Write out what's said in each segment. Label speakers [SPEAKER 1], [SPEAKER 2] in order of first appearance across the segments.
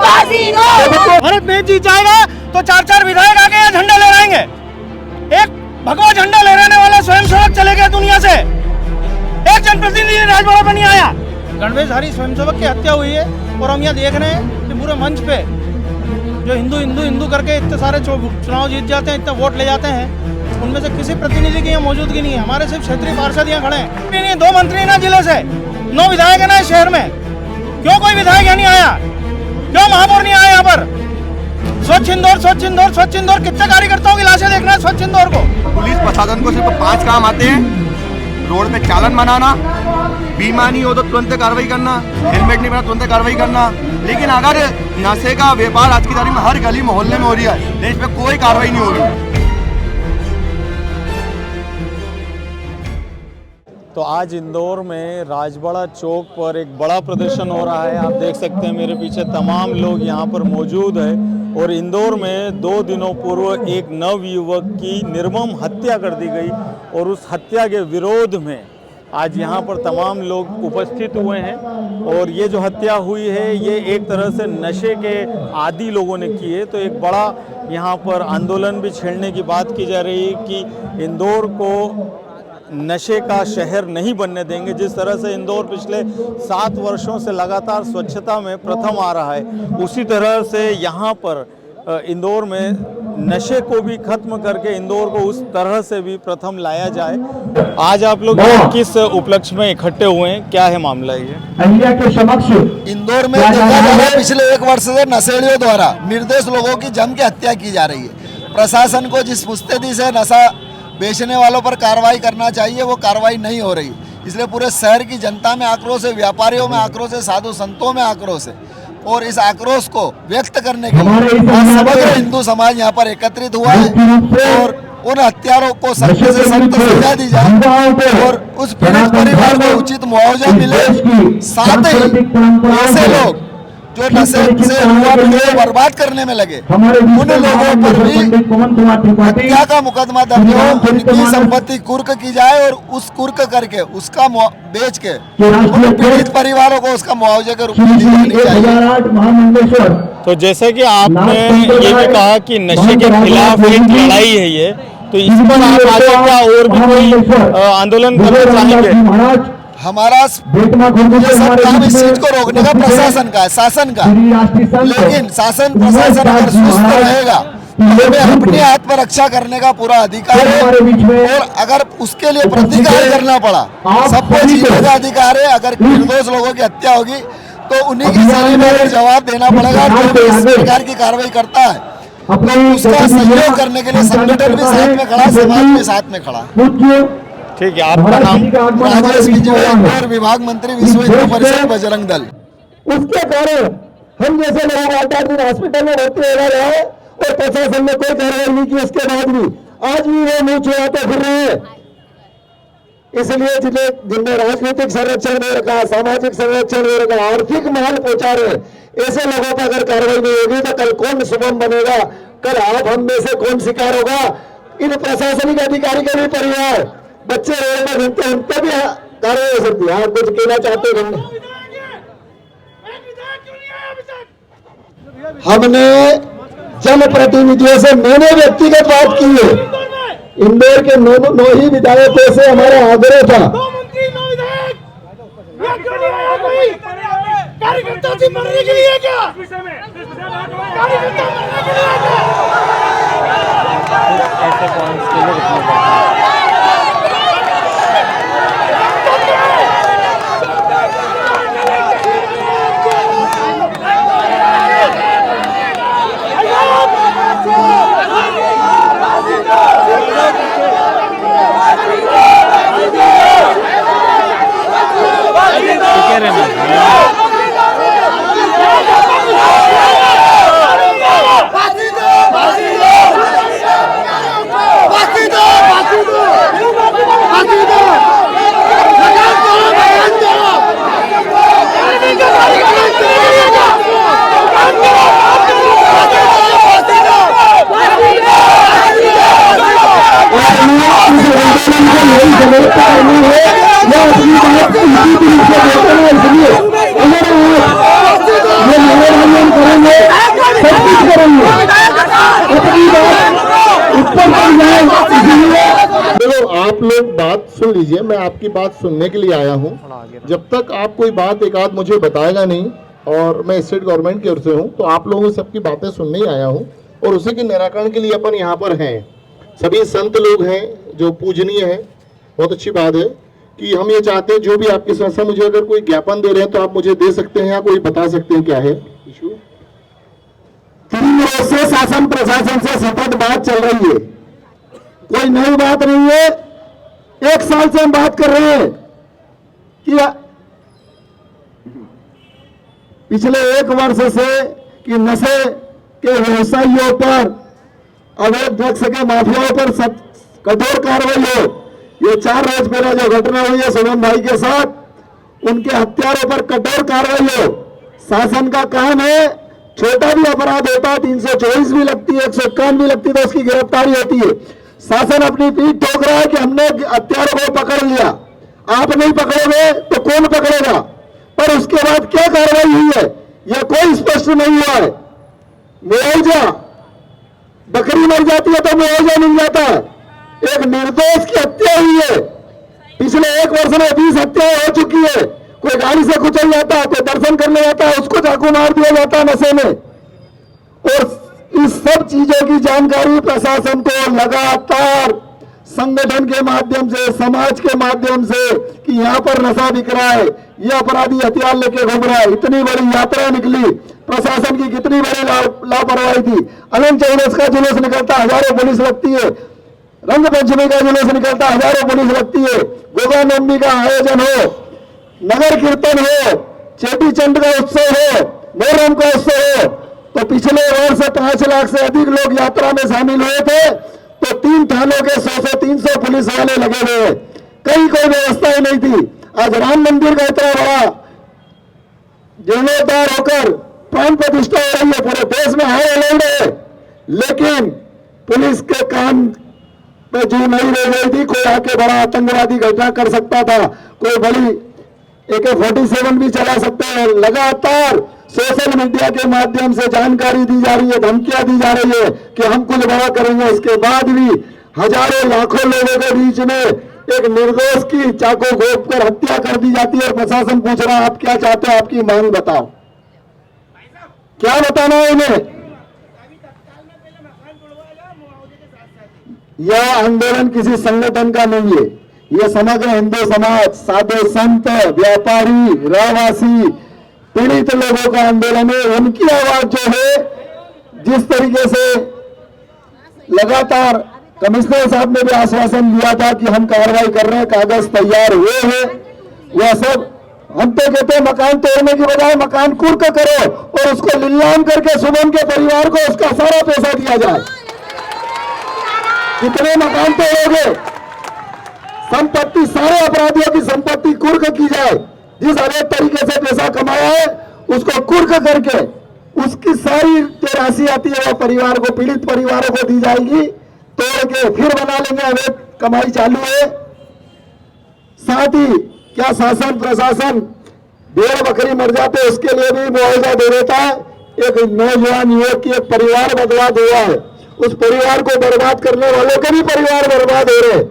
[SPEAKER 1] भारत नहीं जीत जाएगा तो 4-4 विधायक आके यहाँ झंडा लहराएंगे। एक भगवा झंडा लहराने वाला स्वयंसेवक चले गए दुनिया से, एक जनप्रतिनिधि राजभवन पर नहीं आया। गणवेशधारी स्वयंसेवक की हत्या हुई है और हम यहाँ देख रहे हैं कि पूरे मंच पे जो हिंदू हिंदू हिंदू करके इतने सारे चुनाव जीत जाते हैं, इतने वोट ले जाते हैं, उनमें से किसी प्रतिनिधि की यहाँ मौजूदगी नहीं है। हमारे सिर्फ क्षेत्रीय पार्षद यहाँ खड़े हैं। 2 मंत्री ना जिले से, 9 विधायक है ना शहर में, क्यों कोई विधायक यहाँ नहीं आया? क्यों महापौर नहीं आया यहाँ पर? स्वच्छ इंदौर, स्वच्छ इंदौर, स्वच्छ इंदौर, कितने कार्यकर्ताओं की लाशें देखना है स्वच्छ इंदौर को?
[SPEAKER 2] पुलिस प्रशासन को सिर्फ 5 काम आते हैं: रोड पे चालन बनाना, बीमा नहीं हो तो तुरंत कार्रवाई करना, हेलमेट नहीं बना तुरंत कार्रवाई करना। लेकिन अगर नशे का व्यापार आज की तारीख में हर गली मोहल्ले में हो रही है, लेकिन इस पर कोई कार्रवाई नहीं हो रही।
[SPEAKER 3] तो आज इंदौर में राजबाड़ा चौक पर एक बड़ा प्रदर्शन हो रहा है। आप देख सकते हैं मेरे पीछे तमाम लोग यहाँ पर मौजूद है। और इंदौर में 2 दिनों पूर्व एक नवयुवक की निर्मम हत्या कर दी गई और उस हत्या के विरोध में आज यहाँ पर तमाम लोग उपस्थित हुए हैं। और ये जो हत्या हुई है ये एक तरह से नशे के आदी लोगों ने की है। तो एक बड़ा यहाँ पर आंदोलन भी छेड़ने की बात की जा रही है कि इंदौर को नशे का शहर नहीं बनने देंगे। जिस तरह से इंदौर पिछले 7 वर्षों से लगातार स्वच्छता में प्रथम आ रहा है, उसी तरह से यहाँ पर इंदौर में नशे को भी खत्म करके इंदौर को उस तरह से भी प्रथम लाया जाए। आज आप लोग किस उपलक्ष्य में इकट्ठे हुए हैं, क्या है मामला ये?
[SPEAKER 4] इंदौर में देखा जा रहा है पिछले 1 वर्ष से नशेड़ियों द्वारा निर्दोष लोगों की जम के हत्या की जा रही है। प्रशासन को जिस मुस्तैदी से नशा बेचने वालों पर कार्रवाई करना चाहिए वो कार्रवाई नहीं हो रही। इसलिए पूरे शहर की जनता में आक्रोश है, व्यापारियों में आक्रोश है, साधु संतों में आक्रोश है। और इस आक्रोश को व्यक्त करने के लिए समग्र हिंदू समाज यहाँ पर एकत्रित हुआ है। और उन हत्यारों को सख्त से सख्त सजा दी जाए और उस पीड़ित परिवार को उचित मुआवजा मिले। साथ ही ऐसे लोग जो नशे से युवा पीढ़ी को बर्बाद करने में लगे, उन लोगों पर भी हत्या का मुकदमा दर्ज हो, उनकी संपत्ति कुर्क की जाए और उस कुर्क करके उसका बेच के उन पीड़ित परिवारों को उसका मुआवजे के रूप में दी जानी चाहिए।
[SPEAKER 3] तो जैसे कि आपने ये भी कहा कि नशे के खिलाफ एक लड़ाई है ये, तो इस पर आप आगे क्या और भी कोई आंदोलन करना चाहेंगे?
[SPEAKER 4] हमारा ये सब काम इस चीज को रोकने का प्रशासन का है, शासन का। लेकिन शासन प्रशासन अगर सुस्त रहेगा तो हमें अपने आत्मरक्षा करने का पूरा अधिकार है। और अगर उसके लिए प्रतिकार करना पड़ा, सबको जीने का अधिकार है। अगर निर्दोष लोगों की हत्या होगी तो उन्हीं की सही में जवाब देना पड़ेगा। जो भी इस प्रकार की कार्रवाई करता है तो उसका सहयोग करने के लिए संगठन भी साथ में खड़ा, समाज भी साथ में खड़ा।
[SPEAKER 3] ठीक है, आपका नाम?
[SPEAKER 4] राजेश विजय और विभाग मंत्री विश्व हिंदू परिषद बजरंग दल।
[SPEAKER 5] उसके कारण हम जैसे लोग 8-8 दिन हॉस्पिटल में भर्ती हो रहे हैं और प्रशासन ने कोई कार्रवाई नहीं की। उसके बाद भी आज भी वो मुंह छुड़ाते फिर रहे हैं। इसलिए जिनने राजनीतिक संरक्षण दे रखा, सामाजिक संरक्षण दे रखा, आर्थिक माल पहुंचा रहे, ऐसे लोगों पर अगर कार्रवाई नहीं होगी तो कल कौन शुभम बनेगा? कल आप हम में से कौन शिकार होगा? इन प्रशासनिक अधिकारी के भी परिवार, बच्चे रोड में घूमते, उन पर भी कार्रवाई हो सकती है। आप कुछ कहना चाहते हैं? हमने जनप्रतिनिधियों से मैंने व्यक्तिगत बात की है। इंदौर के 9 ही विधायकों से हमारा आग्रह था।
[SPEAKER 1] कार्यकर्ता से मरने के लिए क्या?
[SPEAKER 3] ऐसे पॉइंट्स के लिए
[SPEAKER 5] करेंगे ऊपर चढ़ जाए, इसलिए
[SPEAKER 6] देखो आप लोग बात सुन लीजिए, मैं आपकी बात सुनने के लिए आया हूँ। जब तक आप कोई बात एक आध मुझे बताएगा नहीं, और मैं स्टेट गवर्नमेंट की ओर से हूँ, तो आप लोगों से सबकी बातें सुनने ही आया हूँ और उसी के निराकरण के लिए अपन यहाँ पर हैं। सभी संत लोग हैं जो पूजनीय हैं। बहुत अच्छी बात है कि हम ये चाहते हैं जो भी आपकी संस्था मुझे अगर कोई ज्ञापन दे रहे हैं तो आप मुझे दे सकते हैं या कोई बता सकते हैं क्या है इशू।
[SPEAKER 5] 3 रोज से शासन प्रशासन से सतत बात चल रही है, कोई नई बात नहीं है। 1 साल से हम बात कर रहे हैं कि पिछले 1 वर्ष से कि नशे के व्यवसायियों पर, अवैध ड्रग्स के माफियाओं पर कठोर कार्रवाई हो। ये 4 रोज पहले जो घटना हुई है सोनम भाई के साथ, उनके हत्यारों पर कठोर कार्रवाई हो। शासन का काम है, छोटा भी अपराध होता है 324 भी लगती है, 151 भी लगती है, तो उसकी गिरफ्तारी होती है। शासन अपनी पीठ ठोक रहा है कि हमने हत्यारों को पकड़ लिया, आप नहीं पकड़ोगे तो कौन पकड़ेगा। पर उसके बाद क्या कार्रवाई हुई है यह कोई स्पष्ट नहीं हुआ है। मुआवजा, बकरी मर जाती है तो मुआवजा मिल जाता है, एक निर्दोष की हत्या हुई है। पिछले 1 वर्ष में 20 हत्याएं हो चुकी है। कोई गाड़ी से कुचल जाता है, कोई दर्शन करने जाता है, उसको चाकू मार दिया जाता है नशे में। और इस सब चीजों की जानकारी प्रशासन को लगातार संगठन के माध्यम से, समाज के माध्यम से कि यहाँ पर नशा बिक रहा है, ये अपराधी हथियार लेके घूम रहा है। इतनी बड़ी यात्रा निकली, प्रशासन की कितनी बड़ी लापरवाही थी। अनंत चौदस का जुलूस निकलता, हजारों पुलिस लगती है। रंग पंचमी का जुलूस निकलता, हजारों पुलिस लगती है। गोगानंदी का आयोजन हो, नगर कीर्तन हो, चेटी चंड का उत्सव हो, मोहर्रम का उत्सव हो, तो पिछले वर्ष 5 लाख से अधिक लोग यात्रा में शामिल हुए थे। तो 3 थानों के 100-300 पुलिस वाले लगे हुए, कहीं कोई व्यवस्था ही नहीं थी। आज राम मंदिर का इतना बड़ा जीर्णोद्धार होकर प्राण प्रतिष्ठा हो रही है, पूरे देश में हाई अलर्ट है, लेकिन पुलिस के काम पे जो नहीं रह गई थी। कोई आके बड़ा आतंकवादी घटना कर सकता था, कोई बड़ी AK-47 भी चला सकते हैं। लगातार सोशल मीडिया के माध्यम से जानकारी दी जा रही है, धमकियां दी जा रही है कि हम कुछ बड़ा करेंगे। इसके बाद भी हजारों लाखों लोगों के बीच में एक निर्दोष की चाकू घोंप कर हत्या कर दी जाती है और प्रशासन पूछ रहा है आप क्या चाहते हो, आपकी मांग बताओ। क्या बताना है इन्हें? यह आंदोलन किसी संगठन का नहीं है, यह समग्र हिंदू समाज, साधु संत, व्यापारी, रहवासी, पीड़ित लोगों का आंदोलन है। उनकी आवाज जो है, जिस तरीके से लगातार कमिश्नर साहब ने भी आश्वासन दिया था कि हम कार्रवाई कर रहे हैं, कागज तैयार हुए हैं, वह सब हम तो कहते हैं मकान तोड़ने की बजाय मकान कुर्क करो और उसको नीलाम करके शुभम के परिवार को उसका सारा पैसा दिया जाए। कितने मकान तोड़ोगे? संपत्ति, सारे अपराधियों की संपत्ति कुर्क की जाए। जिस अवैध तरीके से पैसा कमाया है उसको कुर्क करके उसकी सारी जो राशि आती है वह परिवार को, पीड़ित परिवारों को दी जाएगी। तोड़ के फिर बना लेंगे, अवैध कमाई चालू है। साथ ही क्या शासन प्रशासन भेड़ बकरी मर जाते उसके लिए भी मुआवजा दे देता है। एक नौजवान युवक की एक परिवार बर्बाद हुआ है, उस परिवार को बर्बाद करने वालों के भी परिवार बर्बाद हो रहे।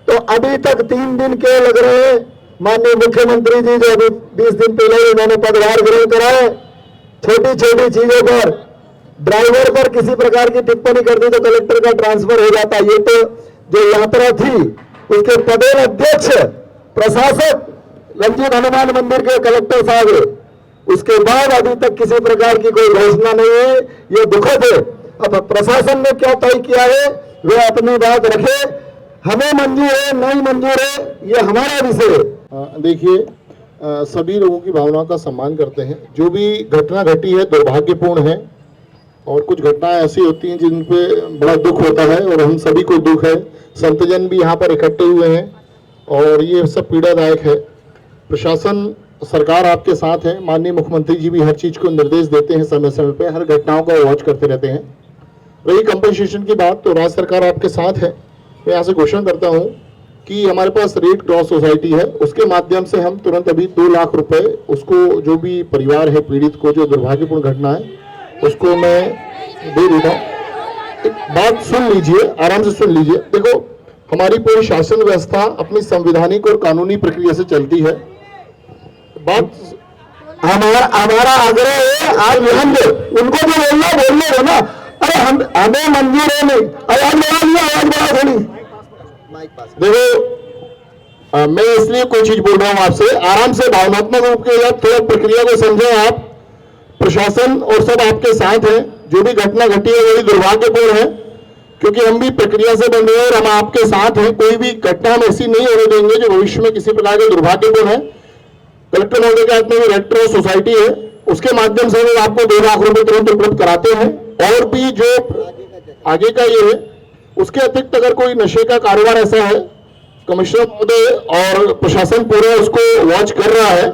[SPEAKER 5] तो अभी तक 3 दिन के लग रहे हैं। माननीय मुख्यमंत्री जी जो अभी 20 दिन पहले उन्होंने पदभार ग्रहण करा है, छोटी छोटी चीजों पर, ड्राइवर पर किसी प्रकार की टिप्पणी कर दी तो कलेक्टर का ट्रांसफर हो जाता। ये तो जो यात्रा थी उसके पदेन अध्यक्ष प्रशासक रंजीत हनुमान मंदिर के कलेक्टर साहब है, उसके बाद अभी तक किसी प्रकार की कोई घोषणा नहीं है। ये दुखद है। अब प्रशासन ने क्या तय किया है वे अपनी बात रखे, हमें मंजूर है नहीं मंजूर है ये हमारा विषय है।
[SPEAKER 6] देखिए, सभी लोगों की भावनाओं का सम्मान करते हैं। जो भी घटना घटी है दुर्भाग्यपूर्ण है और कुछ घटनाएं ऐसी होती हैं जिन पे बड़ा दुख होता है और हम सभी को दुख है। संतजन भी यहाँ पर इकट्ठे हुए हैं और ये सब पीड़ादायक है। प्रशासन, सरकार आपके साथ है। माननीय मुख्यमंत्री जी भी हर चीज़ को निर्देश देते हैं, समय समय पे हर घटनाओं को वॉच करते रहते हैं। रही कंपनसेशन की बात, तो राज्य सरकार आपके साथ है। मैं यहाँ से घोषणा करता हूँ कि हमारे पास रेड क्रॉस सोसाइटी है, उसके माध्यम से हम तुरंत अभी 2 लाख रुपए उसको, जो भी परिवार है पीड़ित को जो दुर्भाग्यपूर्ण घटना है उसको मैं दे देता हूँ। बात सुन लीजिए, आराम से सुन लीजिए। देखो, हमारी पूरी शासन व्यवस्था अपनी संवैधानिक और कानूनी प्रक्रिया से चलती है। बात
[SPEAKER 5] हमारा आग्रह है, आज हम उनको भी बोलना बोलने दो ना। अरे हमें मंजूर है नहीं, आवाज बढ़ा लिया, आवाज बढ़ा थोड़ी।
[SPEAKER 6] देखो, मैं इसलिए कोई चीज बोल रहा हूं आपसे, आराम से भावनात्मक रूप के या थोड़ा प्रक्रिया को समझें आप। प्रशासन और सब आपके साथ है। जो भी घटना घटी है बड़ी दुर्भाग्यपूर्ण है, क्योंकि हम भी प्रक्रिया से बंधे हैं और हम आपके साथ हैं। कोई भी घटना हम ऐसी नहीं होने देंगे जो भविष्य में किसी प्रकार के दुर्भाग्यपूर्ण है। कलेक्टर महोदय के हाथ में भी रेड क्रॉस सोसाइटी है, उसके माध्यम से हम आपको 2 लाख रुपए तुरंत उपलब्ध कराते हैं। और भी जो आगे का ये है, उसके अतिरिक्त अगर कोई नशे का कारोबार ऐसा है, कमिश्नर महोदय और प्रशासन पूरा उसको वॉच कर रहा है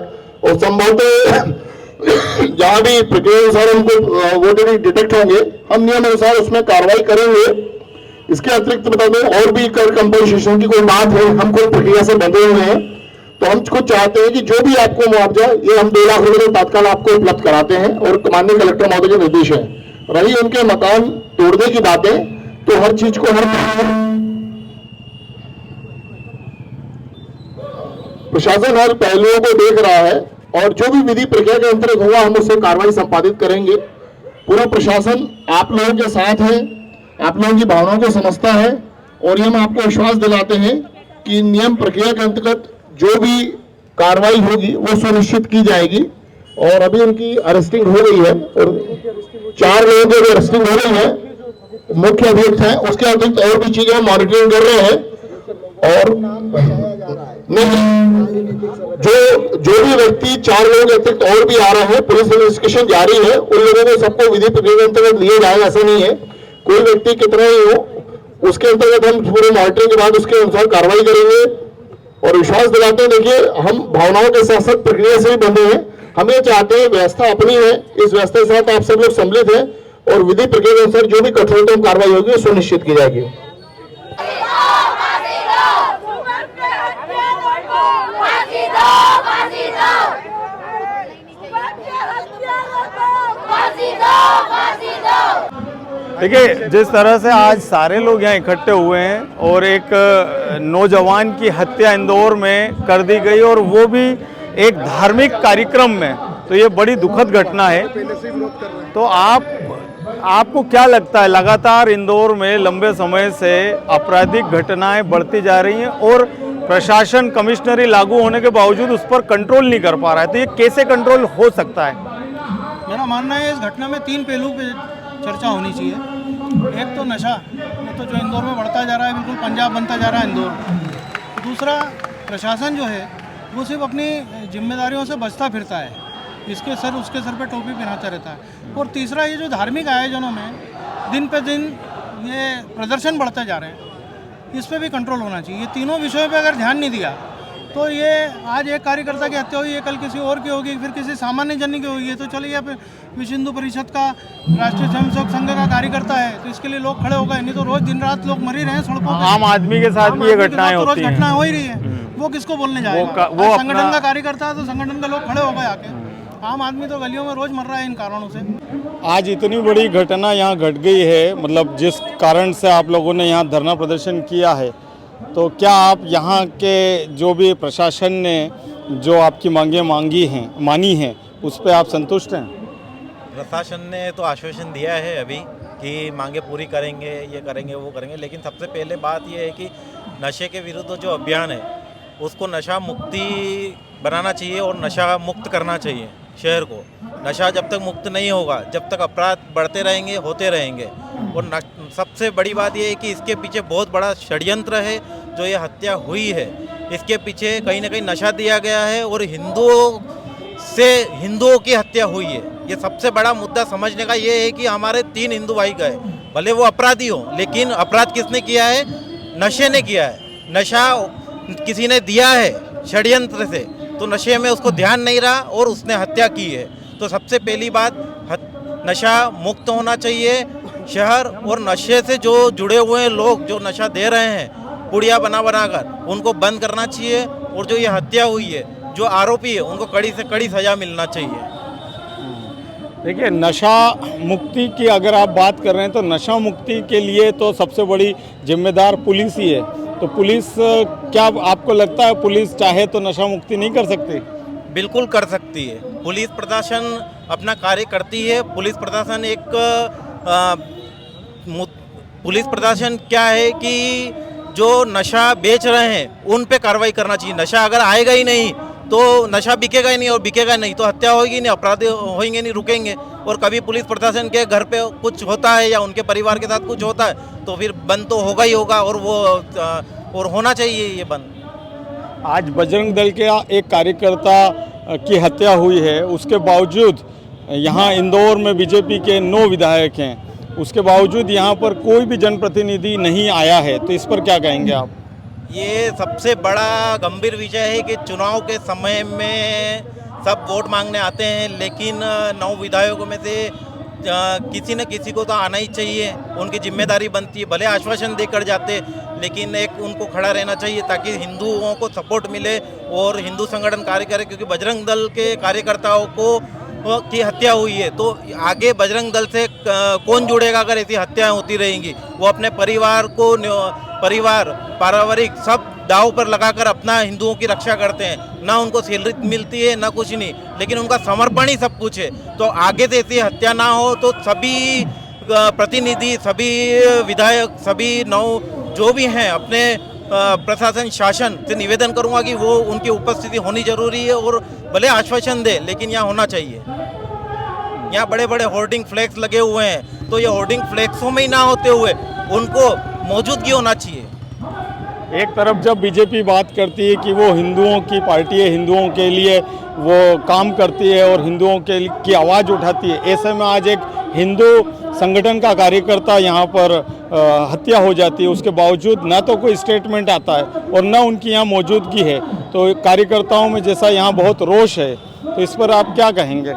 [SPEAKER 6] और संभवतः जहां भी प्रक्रिया अनुसार हमको वो डिटेक्ट होंगे, हम नियम अनुसार उसमें कार्रवाई करेंगे। इसके अतिरिक्त बता दें, और भी कर कंपनसेशन की कोई बात है, हम कोई प्रक्रिया से बंधे हुए हैं, तो हम खुद चाहते हैं कि जो भी आपको मुआवजा, ये हम 2 लाख रुपए तत्काल आपको उपलब्ध कराते हैं और माननीय कलेक्टर महोदय के निर्देश है। रही उनके मकान तोड़ने की बातें, तो हर चीज को हर प्रशासन हर पहलुओं को देख रहा है और जो भी विधि प्रक्रिया के अंतर्गत होगा हम उससे कार्रवाई संपादित करेंगे। पूरा प्रशासन आप लोगों के साथ है, आप लोगों की भावनाओं को समझता है और ये हम आपको विश्वास दिलाते हैं कि नियम प्रक्रिया के अंतर्गत जो भी कार्रवाई होगी वो सुनिश्चित की जाएगी। और अभी उनकी अरेस्टिंग हो गई है और 4 लोगों की अरेस्टिंग हो गई है, मुख्य अभियुक्त है। उसके अतिरिक्त और भी चीजें हम मॉनिटरिंग कर रहे हैं। और नहीं, जो भी व्यक्ति 4 लोग अतिरिक्त और भी आ रहे हैं, पुलिस इन्वेस्टिगेशन जारी है। उन लोगों को सबको विधि प्रक्रिया के अंतर्गत लिए जाएगा, ऐसा नहीं है। कोई व्यक्ति कितना ही हो, उसके अंतर्गत हम पूरे मॉनिटरिंग के बाद उसके अनुसार कार्रवाई करेंगे और विश्वास दिलाते हैं। देखिए, हम भावनाओं के साथ साथ प्रक्रिया से भी बंधे हैं। हम ये चाहते हैं, व्यवस्था अपनी है, इस व्यवस्था के साथ आप सब लोग सम्मिलित हैं और विधि प्रक्रिया के अनुसार जो भी कठोरतम कार्रवाई होगी वो सुनिश्चित की जाएगी।
[SPEAKER 3] देखिए, जिस तरह से आज सारे लोग यहाँ इकट्ठे हुए हैं और एक नौजवान की हत्या इंदौर में कर दी गई और वो भी एक धार्मिक कार्यक्रम में, तो ये बड़ी दुखद घटना है। तो आपको क्या लगता है, लगातार इंदौर में लंबे समय से आपराधिक घटनाएं बढ़ती जा रही हैं और प्रशासन कमिश्नरी लागू होने के बावजूद उस पर कंट्रोल नहीं कर पा रहा है, तो ये कैसे कंट्रोल हो सकता है?
[SPEAKER 1] मेरा मानना है इस घटना में 3 पहलू पे चर्चा होनी चाहिए। एक तो नशा, ये तो जो इंदौर में बढ़ता जा रहा है, बिल्कुल पंजाब बनता जा रहा है इंदौर। दूसरा, प्रशासन जो है वो सिर्फ अपनी जिम्मेदारियों से बचता फिरता है, इसके सर उसके सर पे टोपी पहनाता रहता है। और तीसरा, ये जो धार्मिक आयोजनों में दिन पे दिन ये प्रदर्शन बढ़ते जा रहे हैं, इस पर भी कंट्रोल होना चाहिए। ये तीनों विषयों पे अगर ध्यान नहीं दिया तो ये आज एक कार्यकर्ता की हत्या हुई है, कल किसी और की होगी, फिर किसी सामान्य जन की होगी। तो चलिए, अब विश्व हिंदू परिषद का, राष्ट्रीय स्वयंसेवक संघ का कार्यकर्ता है तो इसके लिए लोग खड़े हो गए, नहीं तो रोज दिन रात लोग मर ही रहे हैं सड़कों पे।
[SPEAKER 3] आम आदमी के साथ भी ये घटनाएं होती हैं,
[SPEAKER 1] रोज घटनाएं हो ही रही है, वो किसको बोलने जाएगा? वो संगठन का कार्यकर्ता है तो संगठन के लोग खड़े हो गए आके। आम आदमी तो गलियों में रोज मर रहा है इन कारणों से।
[SPEAKER 3] आज इतनी बड़ी घटना यहाँ घट गई है, मतलब जिस कारण से आप लोगों ने यहाँ धरना प्रदर्शन किया है, तो क्या आप यहाँ के जो भी प्रशासन ने जो आपकी मांगी मानी हैं, उस पर आप संतुष्ट हैं?
[SPEAKER 7] प्रशासन ने तो आश्वासन दिया है अभी कि मांगे पूरी करेंगे, ये करेंगे, वो करेंगे, लेकिन सबसे पहले बात ये है कि नशे के विरुद्ध जो अभियान है उसको नशा मुक्ति बनाना चाहिए और नशा मुक्त करना चाहिए शहर को। नशा जब तक मुक्त नहीं होगा, जब तक अपराध बढ़ते रहेंगे, होते रहेंगे। और सबसे बड़ी बात यह है कि इसके पीछे बहुत बड़ा षड्यंत्र है, जो ये हत्या हुई है इसके पीछे कहीं ना कहीं नशा दिया गया है और हिंदुओं की हत्या हुई है। ये सबसे बड़ा मुद्दा समझने का ये है कि हमारे 3 हिंदू भाई गए, भले वो अपराधी हो, लेकिन अपराध किसने किया है? नशे ने किया है। नशा किसी ने दिया है षड्यंत्र से, तो नशे में उसको ध्यान नहीं रहा और उसने हत्या की है। तो सबसे पहली बात, नशा मुक्त होना चाहिए शहर, और नशे से जो जुड़े हुए लोग जो नशा दे रहे हैं पुड़िया बना कर, उनको बंद करना चाहिए। और जो ये हत्या हुई है, जो आरोपी है, उनको कड़ी से कड़ी सजा मिलना चाहिए।
[SPEAKER 3] देखिए, नशा मुक्ति की अगर आप बात कर रहे हैं तो नशा मुक्ति के लिए तो सबसे बड़ी जिम्मेदार पुलिस ही है। तो पुलिस, क्या आपको लगता है पुलिस चाहे तो नशा मुक्ति नहीं कर सकती?
[SPEAKER 7] बिल्कुल कर सकती है। पुलिस प्रशासन अपना कार्य करती है। पुलिस प्रशासन पुलिस प्रशासन क्या है कि जो नशा बेच रहे हैं उन पे कार्रवाई करना चाहिए। नशा अगर आएगा ही नहीं तो नशा बिकेगा ही नहीं, और बिकेगा नहीं तो हत्या होगी नहीं, अपराध होंगे नहीं, रुकेंगे। और कभी पुलिस प्रशासन के घर पे कुछ होता है या उनके परिवार के साथ कुछ होता है तो फिर बंद तो होगा ही होगा, और होना चाहिए ये बंद।
[SPEAKER 3] आज बजरंग दल के एक कार्यकर्ता की हत्या हुई है, उसके बावजूद यहाँ इंदौर में बीजेपी के 9 विधायक हैं, उसके बावजूद यहाँ पर कोई भी जनप्रतिनिधि नहीं आया है। तो इस पर क्या कहेंगे आप?
[SPEAKER 7] ये सबसे बड़ा गंभीर विषय है कि चुनाव के समय में सब वोट मांगने आते हैं, लेकिन 9 विधायकों में से किसी न किसी को तो आना ही चाहिए। उनकी जिम्मेदारी बनती है, भले आश्वासन देकर जाते, लेकिन एक उनको खड़ा रहना चाहिए ताकि हिंदुओं को सपोर्ट मिले और हिंदू संगठन कार्य करे। क्योंकि बजरंग दल के कार्यकर्ताओं की हत्या हुई है तो आगे बजरंग दल से कौन जुड़ेगा अगर ऐसी हत्याएं होती रहेंगी। वो अपने पारिवारिक सब दाव पर लगाकर अपना हिंदुओं की रक्षा करते हैं। ना उनको सैलरी मिलती है ना कुछ नहीं, लेकिन उनका समर्पण ही सब कुछ है। तो आगे से ऐसी हत्या ना हो तो सभी प्रतिनिधि, सभी विधायक, सभी 9 जो भी हैं अपने प्रशासन शासन से निवेदन करूंगा कि वो उनकी उपस्थिति होनी जरूरी है। और भले आश्वासन दे लेकिन यहाँ होना चाहिए। यहाँ बड़े बड़े होर्डिंग फ्लैग्स लगे हुए हैं तो ये होर्डिंग फ्लैग्सों में ही ना होते हुए उनको मौजूदगी होना चाहिए।
[SPEAKER 3] एक तरफ जब बीजेपी बात करती है कि वो हिंदुओं की पार्टी है, हिंदुओं के लिए वो काम करती है और हिंदुओं की आवाज़ उठाती है, ऐसे में आज एक हिंदू संगठन का कार्यकर्ता यहाँ पर हत्या हो जाती है, उसके बावजूद ना तो कोई स्टेटमेंट आता है और ना उनकी यहाँ मौजूदगी है। तो कार्यकर्ताओं में जैसा यहाँ बहुत रोष है, तो इस पर आप क्या कहेंगे?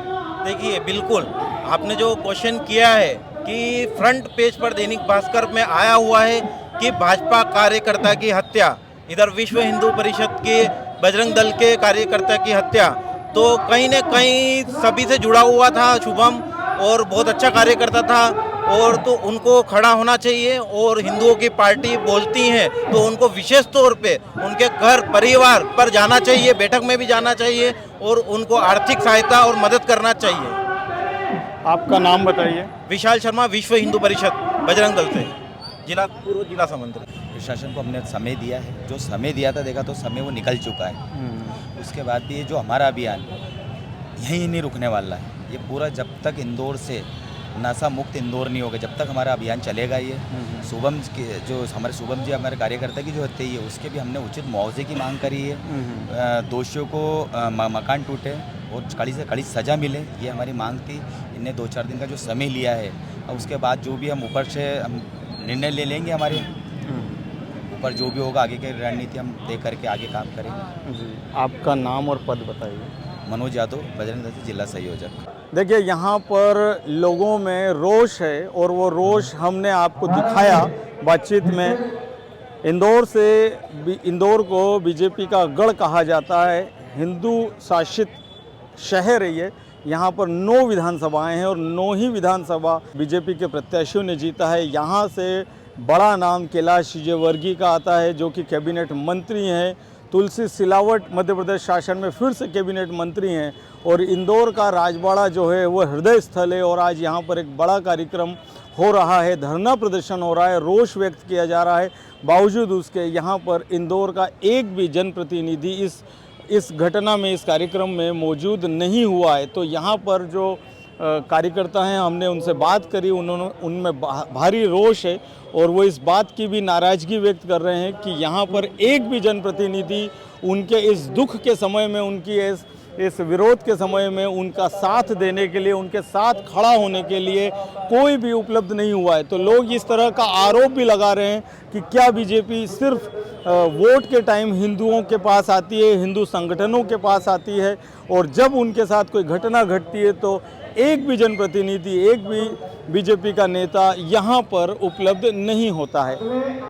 [SPEAKER 7] देखिए, बिल्कुल आपने जो क्वेश्चन किया है कि फ्रंट पेज पर दैनिक भास्कर में आया हुआ है कि भाजपा कार्यकर्ता की हत्या, इधर विश्व हिंदू परिषद के बजरंग दल के कार्यकर्ता की हत्या, तो कहीं न कहीं सभी से जुड़ा हुआ था शुभम और बहुत अच्छा कार्यकर्ता था। और तो उनको खड़ा होना चाहिए और हिंदुओं की पार्टी बोलती हैं तो उनको विशेष तौर पे उनके घर परिवार पर जाना चाहिए, बैठक में भी जाना चाहिए और उनको आर्थिक सहायता और मदद करना चाहिए।
[SPEAKER 3] आपका नाम बताइए।
[SPEAKER 7] विशाल शर्मा, विश्व हिंदू परिषद बजरंग दल से, पूर्व जिला समन्वय।
[SPEAKER 8] प्रशासन को हमने समय दिया है, जो समय दिया था देखा तो समय वो निकल चुका है। उसके बाद भी जो हमारा अभियान यहीं नहीं रुकने वाला है। ये पूरा जब तक इंदौर से नशा मुक्त इंदौर नहीं होगा, जब तक हमारा अभियान चलेगा। ये शुभम जो हमारे शुभम जी हमारे कार्यकर्ता की जो हत्या है उसके भी हमने उचित मुआवजे की मांग करी है। दोषियों को मकान टूटे और कड़ी से कड़ी सज़ा मिले, ये हमारी मांग थी। इन्हें 2-4 दिन का जो समय लिया है, और उसके बाद जो भी हम ऊपर से हम निर्णय ले लेंगे, हमारे ऊपर जो भी होगा आगे की रणनीति हम तय करके आगे काम करेंगे।
[SPEAKER 3] आपका नाम और पद बताइए।
[SPEAKER 8] मनोज यादव, बजरंग दल से जिला संयोजक।
[SPEAKER 3] देखिए, यहाँ पर लोगों में रोष है और वो रोष हमने आपको दिखाया बातचीत में। इंदौर को बीजेपी का गढ़ कहा जाता है, हिंदू शासित शहर है ये। यहाँ पर 9 विधानसभाएं हैं और 9 ही विधानसभा बीजेपी के प्रत्याशियों ने जीता है। यहाँ से बड़ा नाम कैलाश विजयवर्गीय का आता है जो कि कैबिनेट मंत्री हैं। तुलसी सिलावट मध्य प्रदेश शासन में फिर से कैबिनेट मंत्री हैं। और इंदौर का राजवाड़ा जो है वो हृदय स्थल है और आज यहाँ पर एक बड़ा कार्यक्रम हो रहा है, धरना प्रदर्शन हो रहा है, रोष व्यक्त किया जा रहा है। बावजूद उसके यहाँ पर इंदौर का एक भी जनप्रतिनिधि इस घटना में, इस कार्यक्रम में मौजूद नहीं हुआ है। तो यहाँ पर जो कार्यकर्ता हैं, हमने उनसे बात करी, उनमें भारी रोष है और वो इस बात की भी नाराज़गी व्यक्त कर रहे हैं कि यहाँ पर एक भी जनप्रतिनिधि उनके इस दुख के समय में, उनकी इस विरोध के समय में उनका साथ देने के लिए, उनके साथ खड़ा होने के लिए कोई भी उपलब्ध नहीं हुआ है। तो लोग इस तरह का आरोप भी लगा रहे हैं कि क्या बीजेपी सिर्फ वोट के टाइम हिंदुओं के पास आती है, हिंदू संगठनों के पास आती है, और जब उनके साथ कोई घटना घटती है तो एक भी जनप्रतिनिधि, एक भी बीजेपी का नेता यहाँ पर उपलब्ध नहीं होता है।